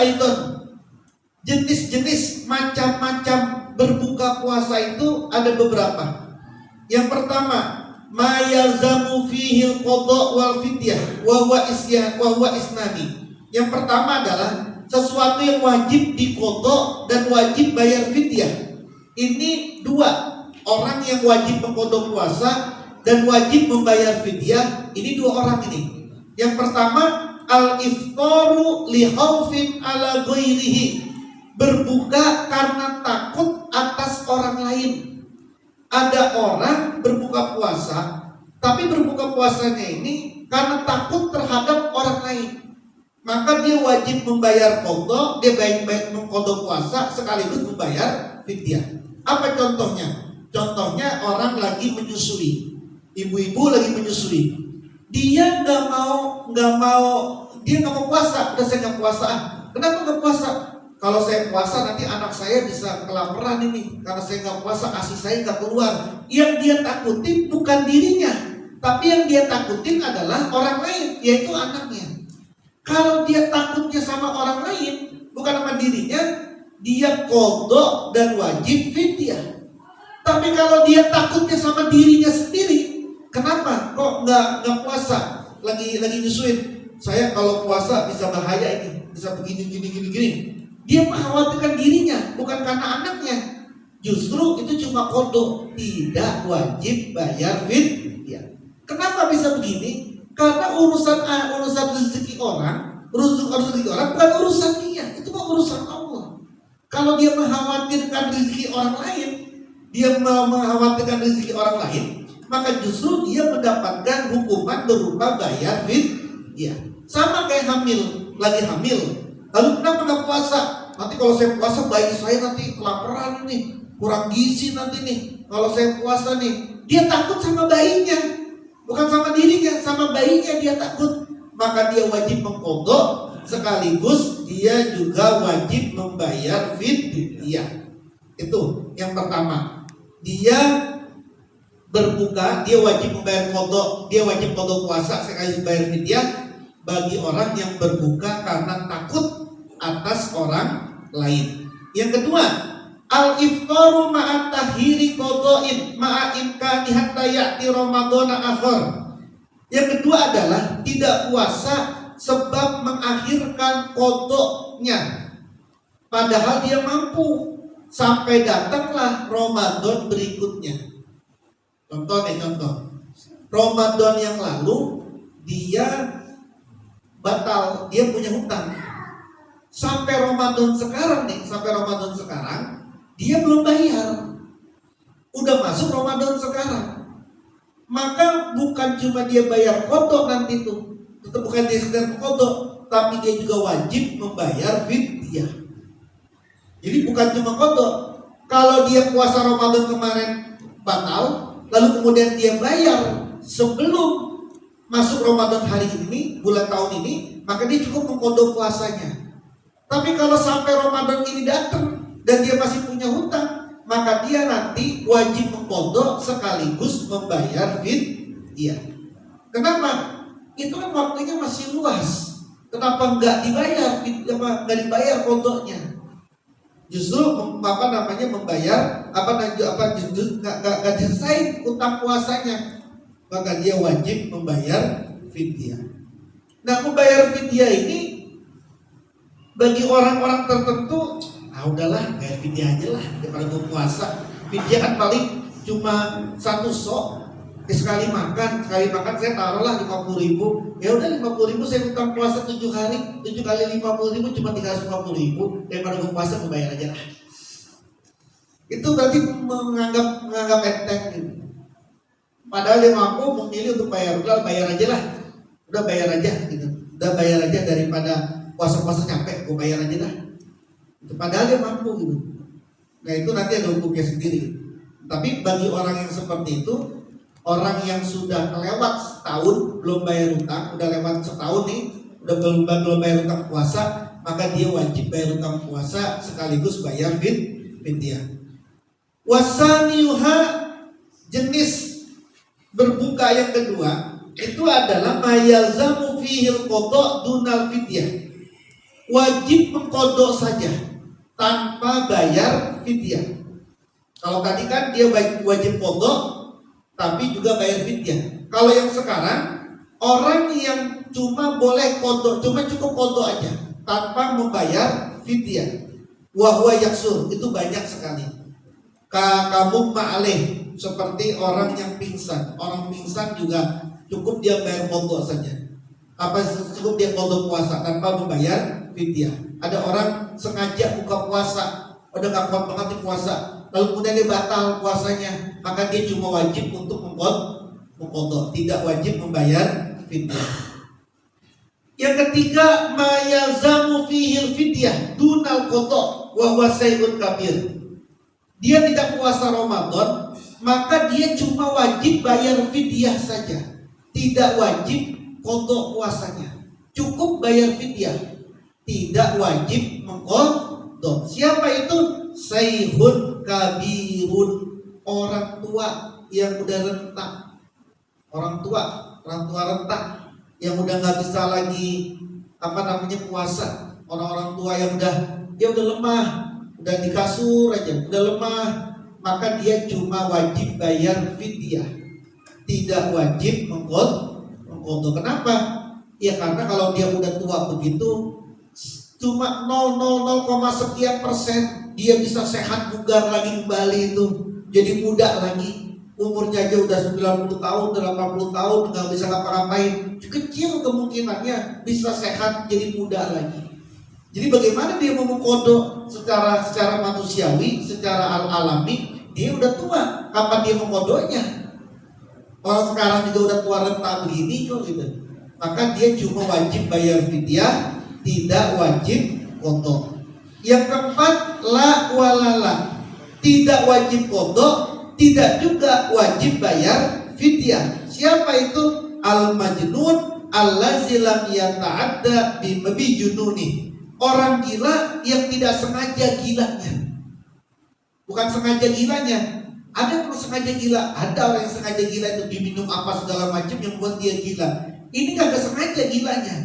aidan. Jenis-jenis macam-macam berbuka puasa itu ada beberapa. Yang pertama, ma yalzamu fihi al-qada wal fidyah wa huwa isnani. Yang pertama adalah sesuatu yang wajib diqada dan wajib bayar fidyah. Ini dua. Orang yang wajib mengqada puasa dan wajib membayar fidyah, ini dua orang ini. Yang pertama, al-iftaru li khaufin ala ghairihi. Berbuka karena takut atas orang lain. Ada orang berbuka puasa, tapi berbuka puasanya ini karena takut terhadap orang lain. Maka dia wajib membayar qada, dia baik-baik mengqada puasa sekaligus membayar fidyah. Apa contohnya? Contohnya orang lagi menyusui, ibu-ibu lagi menyusui. Dia nggak mau puasa. Udah saya nggak puasa. Kenapa nggak puasa? Kalau saya puasa nanti anak saya bisa kelaparan ini. Karena saya nggak puasa, ASI saya nggak keluar. Yang dia takutin bukan dirinya, tapi yang dia takutin adalah orang lain, yaitu anaknya. Kalau dia takutnya sama orang lain, bukan sama dirinya, dia qada dan wajib fidyah. Tapi kalau dia takutnya sama dirinya sendiri, kenapa kok nggak puasa? Lagi nyusuin. Saya kalau puasa bisa bahaya ini, bisa begini. Dia mengkhawatirkan dirinya, bukan karena anaknya. Justru itu cuma qada, tidak wajib bayar fidyah. Kenapa bisa begini? Karena urusan rezeki orang bukan urusan dia, itu mah urusan Allah. Kalau dia mengkhawatirkan rezeki orang lain, maka justru dia mendapatkan hukuman berupa bayar fidyah. Sama kayak lagi hamil. Lalu kenapa nggak puasa? Nanti kalau saya puasa bayi saya nanti kelaparan nih, kurang gizi nanti nih. Kalau saya puasa nih, dia takut sama bayinya, bukan sama dirinya, sama bayinya dia takut. Maka dia wajib mengqada sekaligus dia juga wajib membayar fidyah. Itu yang pertama. Dia berbuka, dia wajib membayar qada, dia wajib qada puasa sekaligus bayar fidyah bagi orang yang berbuka karena takut atas orang lain. Yang kedua, al-iftaru ma'a tahiri qada'in ma'a imkani hatta ya'ti ramadhana akhar. Yang kedua adalah tidak puasa sebab mengakhirkan qada'nya, padahal dia mampu sampai datanglah Ramadan berikutnya. Contoh. Ramadan yang lalu dia batal, dia punya hutang. Sampai Ramadan sekarang dia belum bayar. Udah masuk Ramadan sekarang. Maka bukan cuma dia bayar qada nanti tuh, itu bukan dia sekedar qada, tapi dia juga wajib membayar fidyah. Jadi bukan cuma qada. Kalau dia puasa Ramadan kemarin batal, lalu kemudian dia bayar sebelum masuk Ramadan hari ini, bulan tahun ini, maka dia cukup mengqada puasanya. Tapi kalau sampai Ramadan ini datang dan dia masih punya hutang, maka dia nanti wajib mengqada sekaligus membayar fidyah. Kenapa? Itu kan waktunya masih luas. Kenapa nggak dibayar qadanya? Justru membayar nggak selesai utang puasanya, maka dia wajib membayar fidyah. Nah, membayar fidyah ini bagi orang-orang tertentu, udahlah bayar fidyah aja lah daripada gue puasa. Fidyah kan paling cuma satu sok, sekali makan saya taruhlah 50.000. Ya udah 50.000 saya utang puasa 7 hari, 7 kali 50.000 cuma 350.000, daripada gue puasa gue bayar aja lah. Itu berarti menganggap enteng gitu. Padahal dia mampu memilih untuk bayar, udah bayar aja lah, udah bayar aja daripada puasa-puasa capek, gue bayar aja dah. Padahal dia mampu gitu. Nah itu nanti ada hukumnya sendiri. Tapi bagi orang yang seperti itu, orang yang sudah kelewat setahun belum bayar hutang, udah lewat setahun nih, udah belum bayar hutang puasa, maka dia wajib bayar hutang puasa sekaligus bayar fidyah. Wasaniuha, jenis berbuka yang kedua itu adalah mayalzamu fihil qada dunal fidyah. wajib mengkodok saja tanpa bayar fidyah. Kalau tadi kan dia wajib kodok tapi juga bayar fidyah. Kalau yang sekarang, orang yang cuma boleh kodok, cuma cukup kodok aja tanpa membayar fidyah, wahwa yaksur, itu banyak sekali. Kamu ma'aleh, seperti orang yang pingsan. Orang pingsan juga cukup dia bayar kodok saja. Apa cukup dia kodok puasa tanpa membayar fidyah. Ada orang sengaja buka puasa, udah gak kuat banget di puasa, lalu kemudian dia batal puasanya, maka dia cuma wajib untuk mengkodok, tidak wajib membayar fidyah. Yang ketiga, mayazamu fihil fidyah dunal kodok wa huwa syai'un kabir. Dia tidak puasa Ramadan, maka dia cuma wajib bayar fidyah saja, tidak wajib kodok puasanya. Cukup bayar fidyah, tidak wajib mengkodok. Siapa itu? Sayhun kabirun, orang tua yang udah renta. Orang tua renta yang udah nggak bisa lagi puasa. Orang-orang tua yang udah lemah, udah di kasur aja, udah lemah, maka dia cuma wajib bayar fidyah, tidak wajib mengkodok. Kenapa? Ya karena kalau dia udah tua begitu, cuma 0,0 sekian% dia bisa sehat bugar lagi kembali, itu jadi muda lagi. Umurnya aja udah 90 tahun, 80 tahun, nggak bisa ngapa-ngapain. Kecil kemungkinannya bisa sehat jadi muda lagi. Jadi bagaimana dia mau mengkodok secara manusiawi, secara alami? Dia udah tua, kapan dia mengkodoknya? Orang sekarang juga udah tua renta begini kok gitu. Maka dia cuma wajib bayar fidyah, tidak wajib kodok. Yang keempat, la walala, tidak wajib kodok, tidak juga wajib bayar fidyah. Siapa itu? Al-majnun allazi lam yata'adda bi jununi. Orang gila yang tidak sengaja gilanya. Bukan sengaja gilanya. Ada yang sengaja gila, ada orang yang sengaja gila itu diminum apa segala macam yang buat dia gila. Ini kagak sengaja gilanya.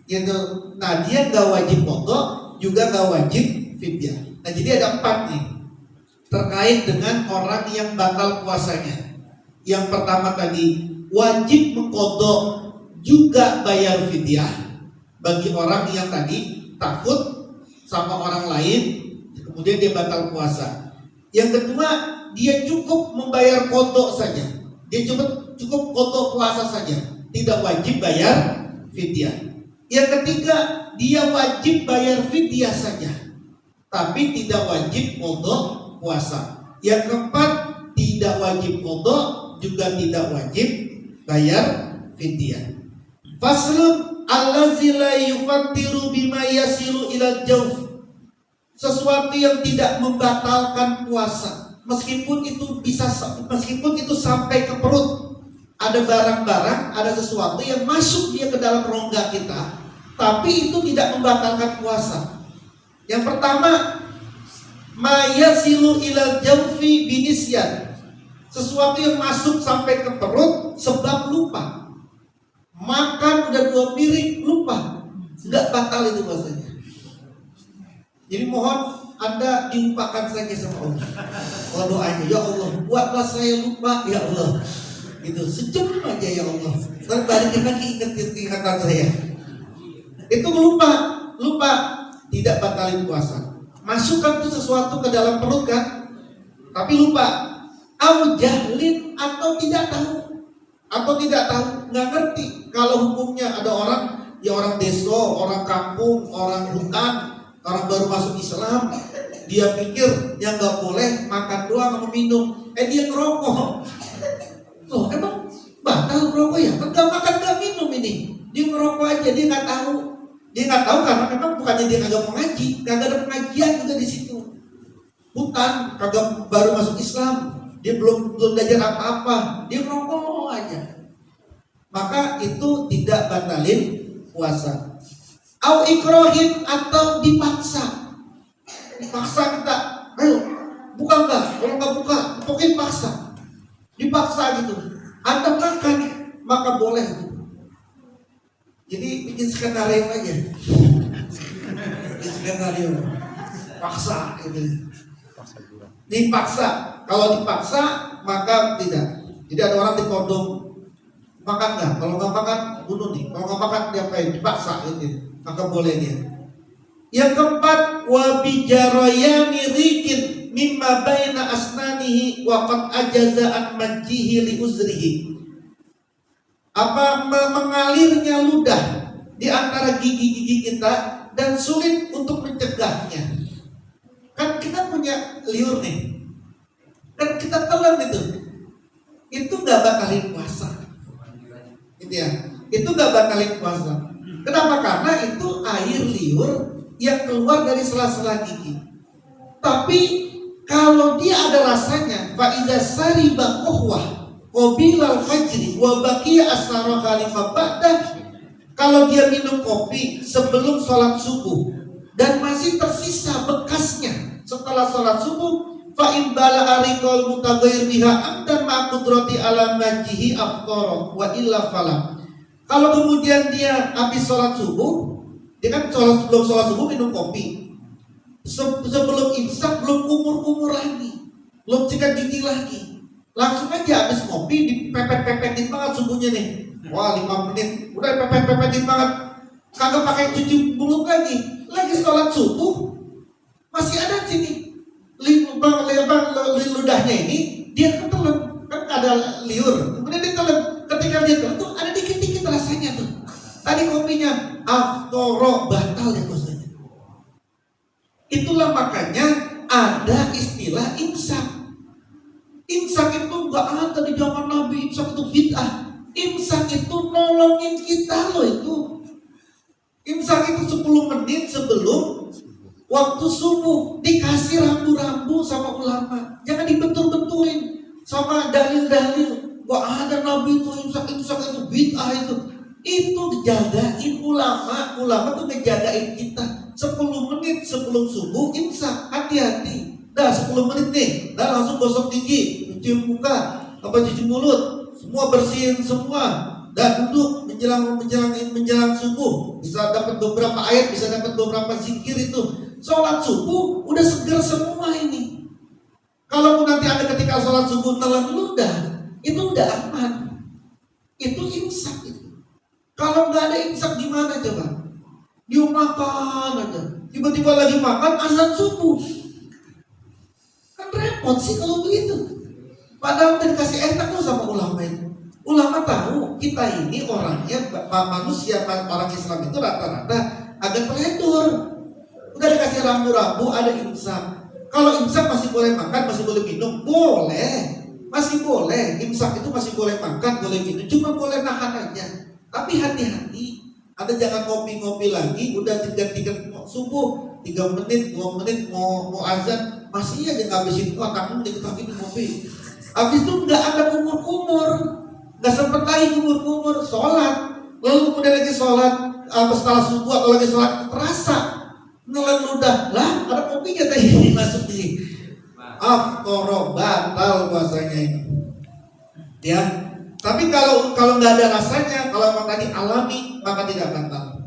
Gitu. Nah, dia nggak wajib kodok, juga nggak wajib fidyah. Nah, jadi ada 4 nih terkait dengan orang yang batal puasanya. Yang pertama tadi, wajib mengkodok juga bayar fidyah bagi orang yang tadi takut sama orang lain, kemudian dia batal puasa. Yang kedua, dia cukup membayar kodok saja, dia cukup kodok puasa saja, tidak wajib bayar fidyah. Yang ketiga, dia wajib bayar fidyah saja, tapi tidak wajib kodok puasa. Yang keempat, tidak wajib kodok, juga tidak wajib bayar fidyah. Faslun allazi la yufattiru bima yasilu ilal jawf, sesuatu yang tidak membatalkan puasa, meskipun itu sampai ke perut. Ada barang-barang, ada sesuatu yang masuk dia ke dalam rongga kita, tapi itu tidak membatalkan puasa. Yang pertama, mayasilu ilal jawfi binisyan, sesuatu yang masuk sampai ke perut sebab lupa. Makan udah 2 piring lupa, nggak batal itu puasanya. Jadi mohon Anda dilupakan saja sama Allah. Kalau doanya, ya Allah buatlah saya lupa ya Allah, itu sejam aja ya Allah, ntar balikin lagi ingatan saya. Itu lupa tidak batalin puasa. Masukkan tuh sesuatu ke dalam perut kan, tapi lupa. Au jahlin, atau tidak tahu, nggak ngerti. Kalau hukumnya ada orang, ya orang desa, orang kampung, orang hutan, orang baru masuk Islam, dia pikir yang nggak boleh makan doang sama minum, dia ngerokok. Loh, emang batal ngerokok ya? Kan nggak makan nggak minum ini, dia ngerokok aja, dia nggak tahu. Dia nggak tahu karena memang bukannya dia kagak mengaji, kagak ada pengajian juga di situ. Hutan, kagak baru masuk Islam, dia belum belajar apa-apa, dia ngerokok aja. Maka itu tidak batalin puasa. Au ikrohin, atau dipaksa kita, ayo buka enggak, kalau nggak buka pokoknya dipaksa gitu. Anda makan maka boleh. Jadi bikin skenario aja. Di skenario paksa gitu. Dipaksa. Kalau dipaksa maka tidak. Jadi ada orang ditodong, makan nggak? Kalau nggak makan bunuh nih. Kalau nggak makan diapain? Dipaksa gitu. Maka boleh dia. Yang keempat, wa bijarayani rikin mimma baina asnanihi wa qad ajaza an majjihi li uzrihi. Apa mengalirnya ludah di antara gigi-gigi kita dan sulit untuk mencegahnya. Kan kita punya liur nih, kan kita telan itu nggak batalin puasa, gitu ya. Itu nggak batalin puasa. Kenapa? Karena itu air liur yang keluar dari sela-sela gigi. Tapi kalau dia ada rasanya, fa iza sariba qahwah qabilal fajri wa baqiya asara khalifah ba'da. Kalau dia minum kopi sebelum sholat subuh dan masih tersisa bekasnya setelah sholat subuh, fa in bala arikol mutaghayyir biha amdan ma qudrati ala majjihi afṭara wa illa fala. Kalau kemudian dia habis sholat subuh, dia kan sebelum sholat subuh minum kopi, sebelum imsak belum kumur-kumur lagi, belum sikat gigi lagi, langsung aja habis kopi dipepet-pepetin banget subuhnya nih. Wah 5 menit udah pepet-pepetin banget, kagak pakai cuci mulut lagi sholat subuh masih ada sini ludahnya ini dia ketelan, kan ada liur, kemudian dia telan. Ketika dia telan tuh ada dikit-dikit rasanya tuh. Tadi kopinya aftoro batal ya dosanya. Itulah makanya ada istilah imsak. Imsak itu nggak ada di zaman Nabi. Imsak itu bid'ah. Imsak itu nolongin kita loh itu. Imsak itu 10 menit sebelum waktu subuh. Dikasih rambu-rambu sama ulama. Jangan dibentur-benturin sama dalil-dalil. Wah ada Nabi itu imsak itu bid'ah itu. Itu dijagain ulama. Ulama tuh ngejagain kita 10 menit sebelum subuh imsak. Hati-hati. Dah 10 menit nih. Dah langsung gosok gigi, cuci muka, cuci mulut, semua bersihin semua. Dan duduk menjelang subuh. Bisa dapat beberapa ayat, bisa dapat beberapa zikir itu. Sholat subuh udah segar semua ini. Kalau nanti ada ketika sholat subuh telan ludah, itu udah aman. Itu imsak itu. Kalau nggak ada imsak gimana coba? Dia makan aja. Tiba-tiba lagi makan azan subuh. Kan repot sih kalau begitu. Padahal udah dikasih enak loh sama ulama itu. Ulama tahu kita ini orangnya, manusia orang Islam itu rata-rata agak teledor. Udah dikasih rambu-rambu, ada imsak. Kalau imsak masih boleh makan, masih boleh minum, boleh. Masih boleh, imsak itu masih boleh makan, boleh minum, cuma boleh nahan aja. Tapi hati-hati, ada jangan ngopi-ngopi lagi, udah tiga subuh, 3 menit, 2 menit mau azan, masih aja ngabisin kamu diketahui ngopi. Habis itu nggak ada kumur-kumur, nggak sempet lagi kumur-kumur, sholat, lalu kemudian lagi sholat, setelah subuh atau lagi sholat terasa nelan ludah, lah ada kopinya tadi masuk di aftoro, batal puasanya ini. Ya, tapi kalau nggak ada rasanya, kalau memang tadi alami maka tidak batal.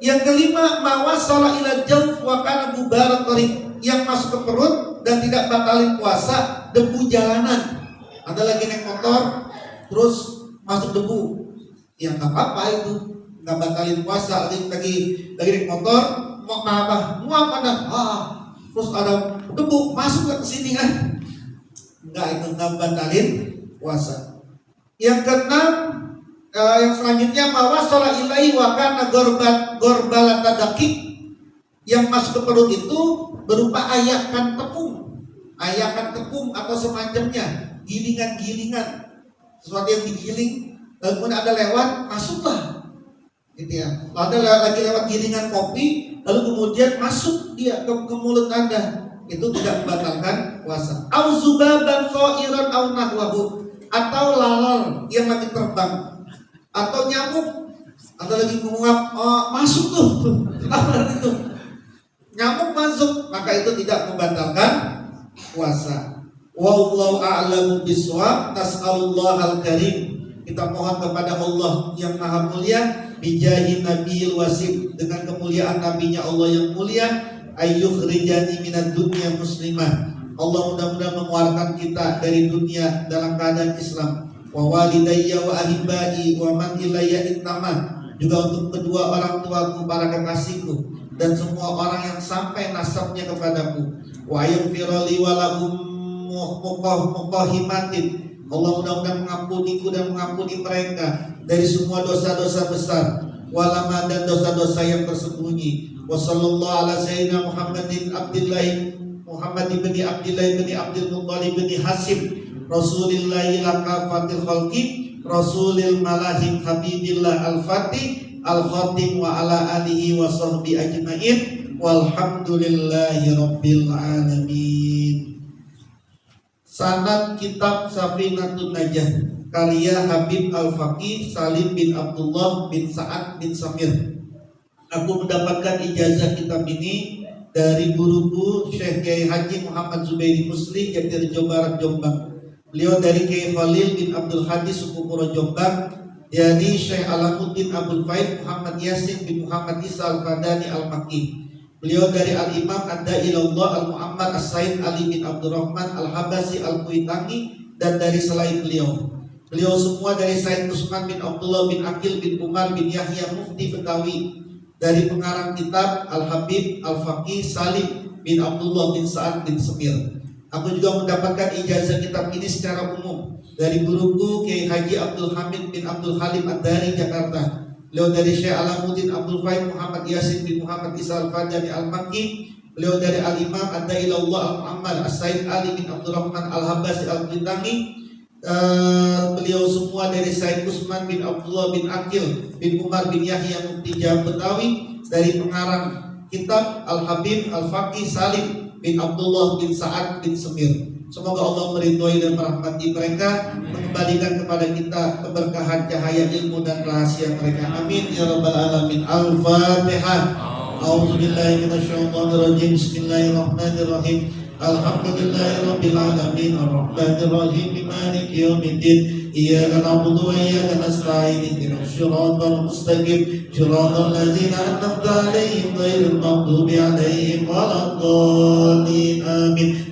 Yang kelima, mawasala ila jawf wa kana gubarat tariq, yang masuk ke perut dan tidak batalin puasa, debu jalanan. Ada lagi naik motor terus masuk debu, ya nggak apa-apa itu, nggak batalin puasa. Lagi naik motor mau apa terus ada debu masuk ke sini kan, nggak, itu nggak batalin puasa. Yang keenam, yang selanjutnya mawasala ilai wa kana gorbalan tadakik, yang masuk ke perut itu berupa ayakan tepung atau semacamnya, gilingan-gilingan, sesuatu yang digiling, lalu kemudian ada lewat, masuklah, gitu ya. Ada lagi lewat gilingan kopi, lalu kemudian masuk dia ke mulut Anda, itu tidak membatalkan puasa. Au zubaban qa'iran au nahwahu, atau lalat yang lagi terbang, atau nyamuk, atau lagi menguap, masuk tuh, itu nyamuk masuk, maka itu tidak membatalkan puasa. Wallahu a'lamu bishawab. Nas'alullahal karim. Kita mohon kepada Allah yang Maha Mulia bijahi nabiyil wasif, dengan kemuliaan nabinya Allah yang mulia, ayyukhrijani minad dunya muslimah. Allah mudah-mudahan mengeluarkan kita dari dunia dalam keadaan Islam. Wa walidayya wa ahibbai wa man ilayya intama, juga untuk kedua orang tuaku, para kekasihku, dan semua orang yang sampai nasabnya kepadaku. Wa yaghfirli wa lahum muqahimatin. Allah mudah-mudahan mengampuniku dan mengampuni mereka dari semua dosa-dosa besar, walama, dan dosa-dosa yang tersembunyi. Wa sallallahu ala sayyidina Muhammadin Muhammad ibni Abdillah ibni Abdul Muttalib ibni Hasim, Rasulillahi lakafatil khalqi, Rasulil malahim habibillah al-fatih al-khatim, wa ala alihi wa sahbihi ajma'in, walhamdulillahi rabbil alamin. Sanad kitab Safinatun Najah karya Habib Al-Faqih Salim bin Abdullah bin Sa'ad bin Samir. Aku mendapatkan ijazah kitab ini dari guruku Syekh Kiai Haji Muhammad Zubairi Musli, Jatirjo Barat, Jombang. Beliau dari Kiai Khalil bin Abdul Hadi Sukupuro, Jombang. Dari Syekh Alamuddin Abdul Faid Muhammad Yasin bin Muhammad Isa Al-Fadani Al-Maki. Beliau dari Al-Imam Ad-Da'ilallah Al-Mu'ammar As-Said Ali bin Abdurrahman Al-Habasi Al-Kuitangi, dan dari selain beliau. Beliau semua dari Said Usman bin Abdullah bin Akil bin Umar bin Yahya Mufti Betawi. Dari pengarang kitab Al-Habib Al-Faqih Salim bin Abdullah bin Sa'ad bin Semir. Aku juga mendapatkan ijazah kitab ini secara umum dari guruku Kiai Haji Abdul Hamid bin Abdul Halim Ad-Dari, Jakarta. Beliau dari Syekh Alamuddin Abdul Faid Muhammad Yasin bin Muhammad Isa Al-Fadani Al-Makki. Beliau dari Al-Imam Ad-Da'ilallah Al-Mu'ammar As-Said Ali bin Abdurrahman Al-Habasi Al-Kuitangi. Beliau semua dari Said Usman bin Abdullah bin Akil bin Umar bin Yahya Mufti Betawi. Dari pengarang kitab Al-Habib Al-Faqih Salim bin Abdullah bin Sa'ad bin Semir. Semoga Allah meridhoi dan merahmati mereka, mengembalikan kepada kita keberkahan cahaya ilmu dan rahasia mereka. Amin ya rabbal alamin. Al-Fatihah. A'udzubillahi minasyaitonirrajim. Bismillahirrahmanirrahim. Alhamdulillahirabbil alamin. Arrahmanirrahim. Maliki yaumiddin. Iyyaka na'budu wa iyyaka nasta'in. Ihdinas siratal mustaqim. Siratal ladzina an'amta 'alaihim ghairil maghdubi 'alaihim waladdallin. Amin.